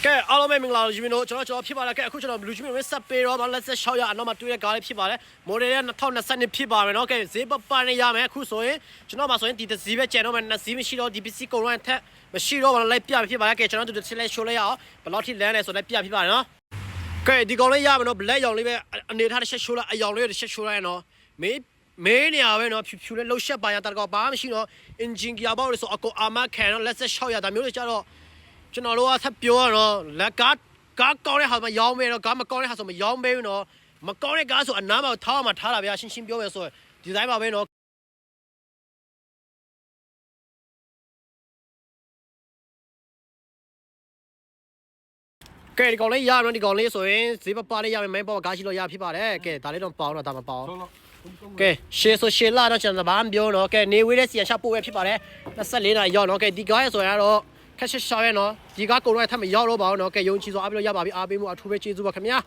ကဲအားလုံးပဲမင်္ဂလာပါရှင်တို့ကျွန်တော်ဖြစ်ပါလားကဲအခုကျွန်တော်လူချင်းမျိုးဆက်ပေးတော့မလက်ဆက်6ရအနောက်မှာတွေ့တဲ့ကားလေးဖြစ်ပါတယ်မော်ဒယ်က2020ဖြစ်ပါမယ်เนาะကဲဈေးပပနဲ့ရမယ်အခုဆိုရင်ကျွန်တော်မှာဆိုရင်ဒီတစ်စီးပဲကျန်တော့မယ်နှစ်စီးမရှိတော့ဒီပစ္စည်းကုန်တော့ထက်မရှိတော့ဘာလိုက်ပြဖြစ်ပါလားကဲကျွန်တော်တို့တစ်လက်ရှိုးလိုက်ရအောင်ဘယ်လောက်ထိလမ်းလဲဆိုလိုက်ပြဖြစ်ပါတယ်เนาะကဲဒီကောင်လေးရမယ်เนาะဘလက်ရောင်လေးပဲအနေထားတစ်ချက်ရှိုးလိုက်အယောင်လေးတစ်ချက်ရှိုးလိုက်เนาะမေးနေရပဲเนาะဖြူလေးလှုပ်ရှက်ပါရတာတော့ဘာမှမရှိတော့ engine gear box လေးဆိုအကောအာမခံတော့လက်ဆက်6ရတာမျိုးတွေကြတော့ကျွန်တော်တို့ကဆက်ပြောရတော့လက်ကားကောင်းတဲ့ဟာမရောင်းမဲတော့ကားမကောင်းတဲ့ဟာဆိုမရောင်းမဲဘူးနော်မကောင်းတဲ့ကားဆိုအနားမှာထားမှထားတာဗျာရှင်းရှင်းပြောမယ်ဆိုရင်ဒီဇိုင်းပါပဲနော်ကဲဒီကောင်လေးရမယ်ဒီကောင်လေးဆိုရင်ဈေးပပလေးရမယ်မင်းပေါ်ကားရှိလို့ရဖြစ်ပါတယ်ကဲဒါလေးတော့ပေါအောင်တော့ဒါမပေါအောင်ကဲရှေ့ဆိုရှေ့လာတော့ကျွန်တော်ဘာမှပြောတော့ကဲနေဝေးတဲ့စီရရှာပို့ပဲဖြစ်ပါတယ်24နာရီရောက်တော့ကဲဒီကားရဆိုရင်တော့ခက်ရှောင်းရနော်ဒီကားကုန်တော့ထပ်မရောက်တော့ပါဘူးနော်ကဲယုံကြည်စွာအားပြီးလို့ရပါပြီအားပေးမှုအထူးပဲကျေးဇူးပါခင်ဗျာ